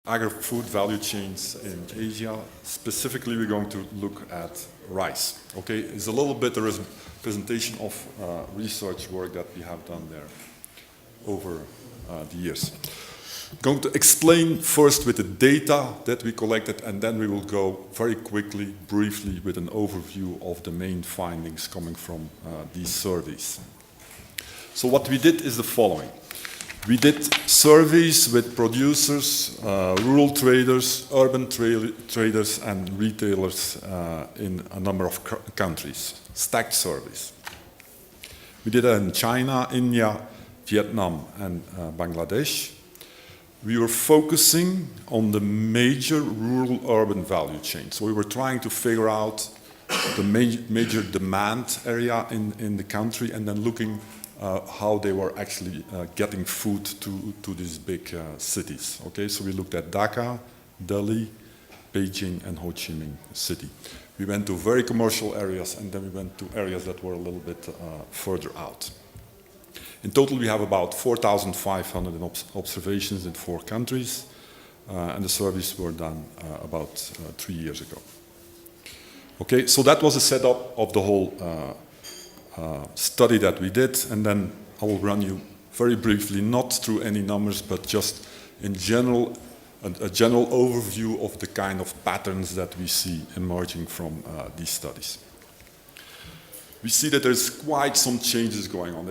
agri-food value chains in Asia. Specifically, we're going to look at rice. Okay, it's a little bit a presentation of research work that we have done there over the years. I'm going to explain first with the data that we collected, and then we will go very quickly, briefly, with an overview of the main findings coming from these surveys. So what we did is the following. We did surveys with producers, rural traders, urban traders, and retailers in a number of countries, stacked surveys. We did it in China, India, Vietnam, and Bangladesh. We were focusing on the major rural-urban value chain. So we were trying to figure out the major demand area in the country and then looking how they were actually getting food to these big cities. Okay, so we looked at Dhaka, Delhi, Beijing, and Ho Chi Minh City. We went to very commercial areas, and then we went to areas that were a little bit further out. In total, we have about 4,500 observations in 4 countries, and the surveys were done about 3 years ago. Okay, so that was a setup of the whole study that we did, and then I will run you very briefly, not through any numbers, but just in general, a general overview of the kind of patterns that we see emerging from these studies. We see that there's quite some changes going on.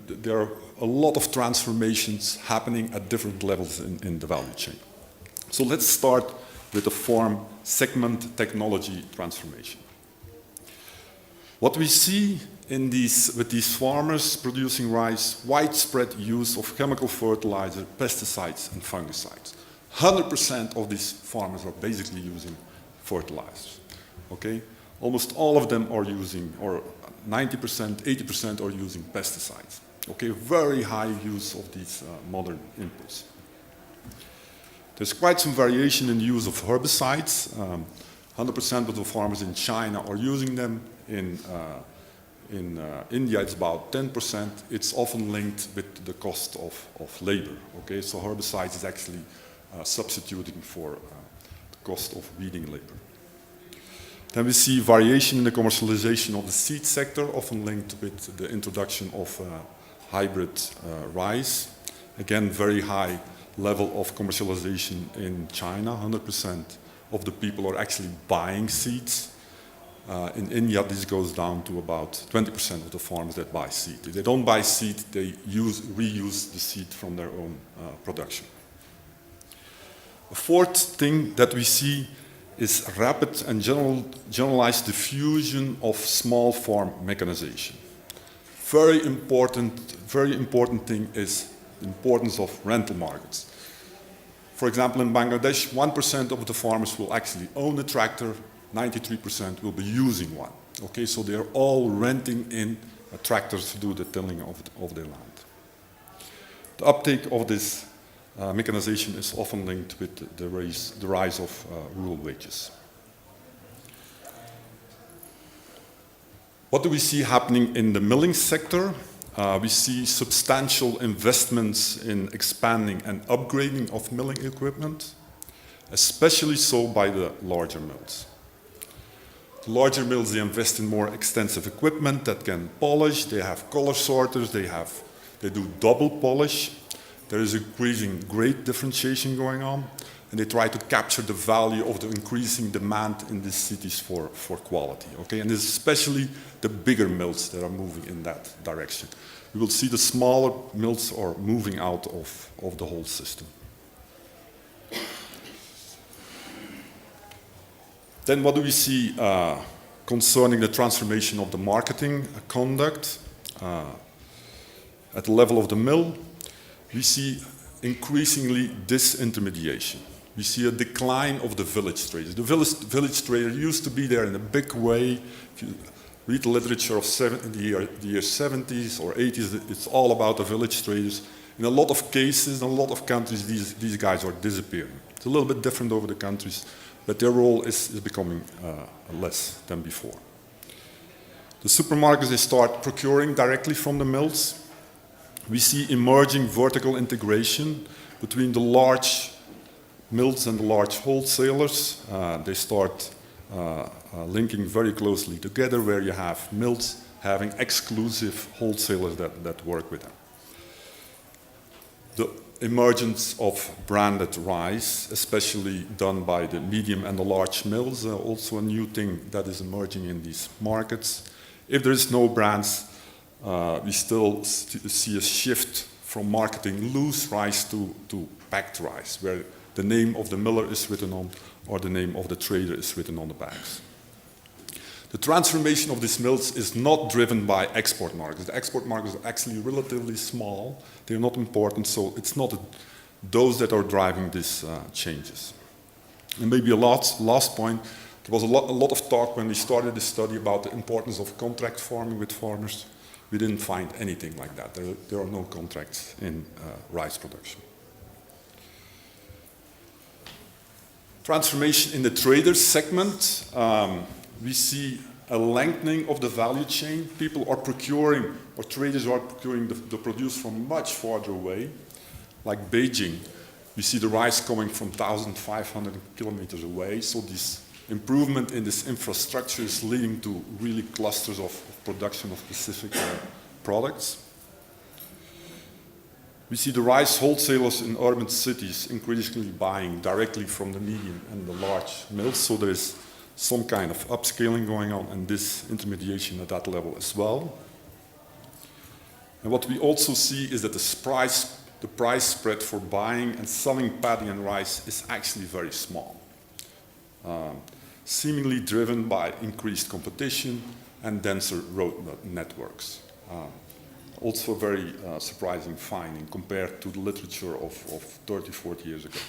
There are a lot of transformations happening at different levels in the value chain. So let's start with the farm segment technology transformation. What we see with these farmers producing rice, widespread use of chemical fertilizer, pesticides, and fungicides. 100% of these farmers are basically using fertilizers. Okay? Almost all of them are using, or 90%, 80% are using pesticides. Okay? Very high use of these modern inputs. There's quite some variation in the use of herbicides. 100% of the farmers in China are using them. In India, it's about 10%. It's often linked with the cost of labor. Okay, so herbicides is actually substituting for the cost of weeding labor. Then we see variation in the commercialization of the seed sector, often linked with the introduction of hybrid rice. Again, very high level of commercialization in China. 100% of the people are actually buying seeds. In India, this goes down to about 20% of the farmers that buy seed. If they don't buy seed, they reuse the seed from their own production. A fourth thing that we see is rapid and generalized diffusion of small farm mechanization. Very important thing is the importance of rental markets. For example, in Bangladesh, 1% of the farmers will actually own a tractor, 93% will be using one. Okay, so they're all renting in tractors to do the tilling of their land. The uptake of this mechanization is often linked with the rise of rural wages. What do we see happening in the milling sector? We see substantial investments in expanding and upgrading of milling equipment, especially so by the larger mills. The larger mills, they invest in more extensive equipment that can polish. They have color sorters. They do double polish. There is increasing grade differentiation going on, and they try to capture the value of the increasing demand in these cities for quality. Okay, and it's especially the bigger mills that are moving in that direction. We will see the smaller mills are moving out of the whole system. Then what do we see concerning the transformation of the marketing conduct at the level of the mill? We see increasingly disintermediation. We see a decline of the village traders. The village trader used to be there in a big way. If you read the literature of the year 70s or 80s, it's all about the village traders. In a lot of cases, in a lot of countries, these guys are disappearing. It's a little bit different over the countries, but their role is becoming less than before. The supermarkets, they start procuring directly from the mills. We see emerging vertical integration between the large mills and the large wholesalers, they start linking very closely together, where you have mills having exclusive wholesalers that work with them. The emergence of branded rice, especially done by the medium and the large mills, also a new thing that is emerging in these markets. If there is no brands, we still see a shift from marketing loose rice to packed rice, where the name of the miller is written on, or the name of the trader is written on the bags. The transformation of these mills is not driven by export markets. The export markets are actually relatively small. They're not important, so it's not those that are driving these changes. And maybe a last point, there was a lot of talk when we started this study about the importance of contract farming with farmers. We didn't find anything like that. There are no contracts in rice production. Transformation in the traders segment. We see a lengthening of the value chain. People are procuring, or traders are procuring the produce from much farther away. Like Beijing, we see the rice coming from 1,500 kilometers away. So this improvement in this infrastructure is leading to really clusters of production of specific products. We see the rice wholesalers in urban cities increasingly buying directly from the medium and the large mills. So there is some kind of upscaling going on, and this intermediation at that level as well. And what we also see is that the price spread for buying and selling paddy and rice is actually very small, seemingly driven by increased competition and denser road networks. Also a very surprising finding compared to the literature of 30, 40 years ago.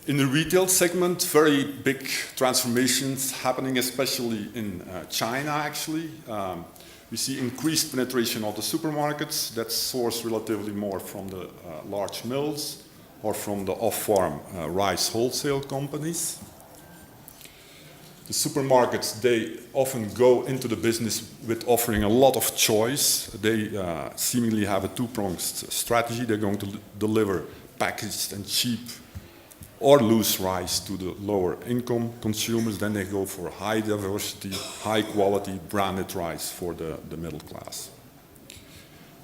In the retail segment, very big transformations happening, especially in China, actually. We see increased penetration of the supermarkets that source relatively more from the large mills or from the off-farm rice wholesale companies. The supermarkets, they often go into the business with offering a lot of choice. They seemingly have a two-pronged strategy. They're going to deliver packaged and cheap or loose rice to the lower income consumers. Then they go for high diversity, high quality branded rice for the middle class.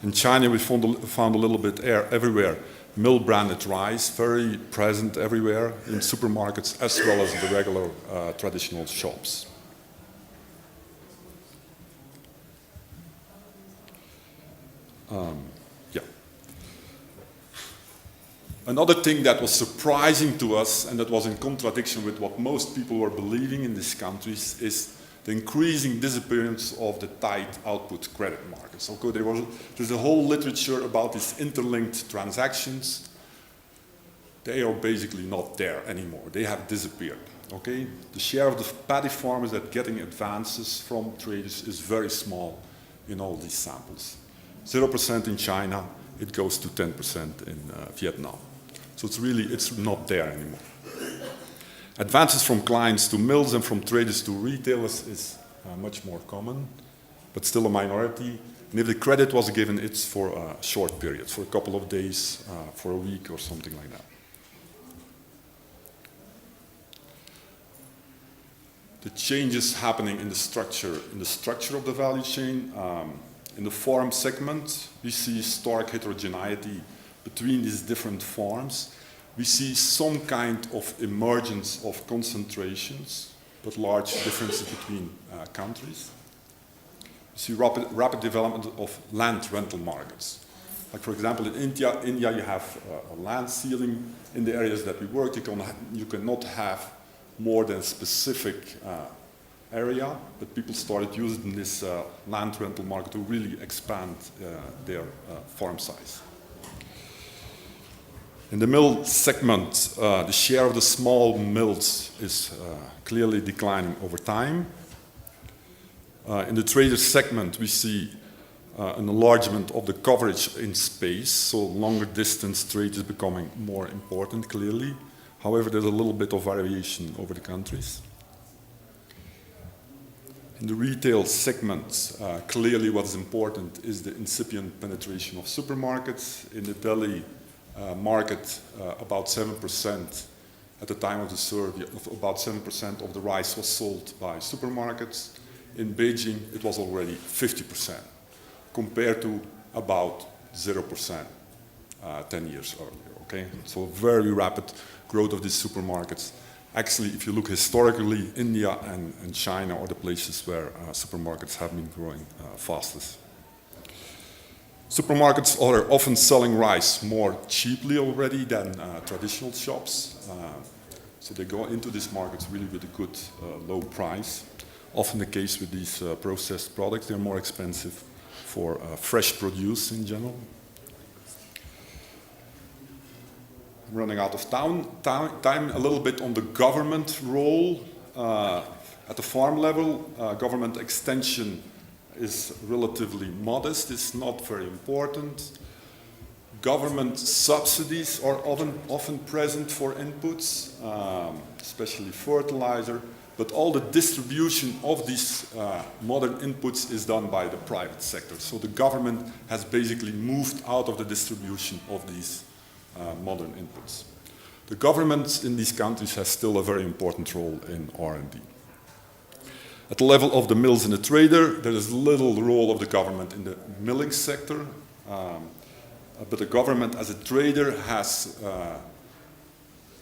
In China, we found a little bit everywhere mill branded rice, very present everywhere in supermarkets as well as the regular traditional shops. Another thing that was surprising to us, and that was in contradiction with what most people were believing in these countries, is the increasing disappearance of the tight output credit markets. Okay, there's a whole literature about these interlinked transactions. They are basically not there anymore. They have disappeared. Okay? The share of the paddy farmers that getting advances from traders is very small in all these samples. 0% in China, it goes to 10% in Vietnam. So it's not there anymore. Advances from clients to mills and from traders to retailers is much more common, but still a minority. And if the credit was given, it's for a short period, for a couple of days, for a week or something like that. The changes happening in the structure of the value chain. In the farm segment, we see stark heterogeneity between these different farms. We see some kind of emergence of concentrations, but large differences between countries. We see rapid development of land rental markets. Like for example, in India you have a land ceiling in the areas that we work. You cannot have more than a specific area, but people started using this land rental market to really expand their farm size. In the mill segment, the share of the small mills is clearly declining over time. In the trader segment, we see an enlargement of the coverage in space, so longer distance trade is becoming more important, clearly. However, there's a little bit of variation over the countries. In the retail segment, clearly what is important is the incipient penetration of supermarkets. In the Delhi market, about 7% at the time of the survey, of about 7% of the rice was sold by supermarkets. In Beijing, it was already 50%, compared to about 0% 10 years earlier, okay? So very rapid growth of these supermarkets. Actually, if you look historically, India and China are the places where supermarkets have been growing fastest. Supermarkets are often selling rice more cheaply already than traditional shops. So they go into these markets really with a good low price. Often the case with these processed products, they're more expensive for fresh produce in general. I'm running out of time. A little bit on the government role. At the farm level, government extension is relatively modest. It's not very important. Government subsidies are often present for inputs, especially fertilizer, but all the distribution of these modern inputs is done by the private sector. So the government has basically moved out of the distribution of these modern inputs. The government in these countries has still a very important role in R&D. At the level of the mills and the trader, there is little role of the government in the milling sector, but the government as a trader has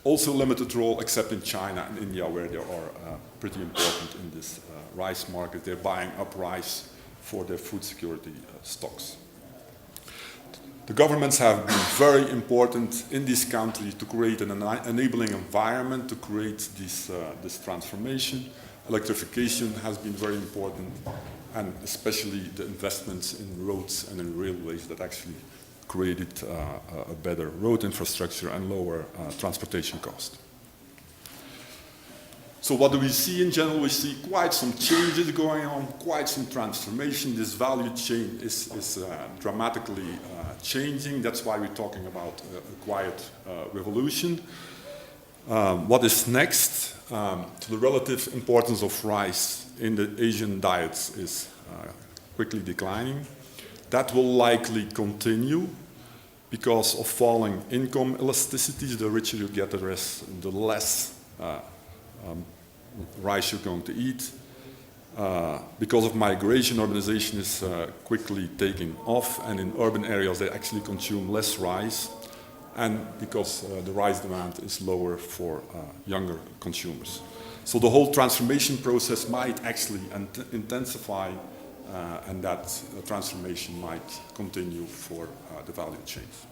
also limited role, except in China and India, where they are pretty important in this rice market. They're buying up rice for their food security stocks. The governments have been very important in these countries to create an enabling environment to create this transformation. Electrification has been very important, and especially the investments in roads and in railways that actually created a better road infrastructure and lower transportation cost. So what do we see in general? We see quite some changes going on, quite some transformation. This value chain is dramatically changing. That's why we're talking about a quiet revolution. What is next? The relative importance of rice in the Asian diets is quickly declining. That will likely continue because of falling income elasticities. The richer you get, the less rice you're going to eat. Because of migration, urbanization is quickly taking off, and in urban areas they actually consume less rice, and because the rice demand is lower for younger consumers. So the whole transformation process might actually intensify, and that transformation might continue for the value chains.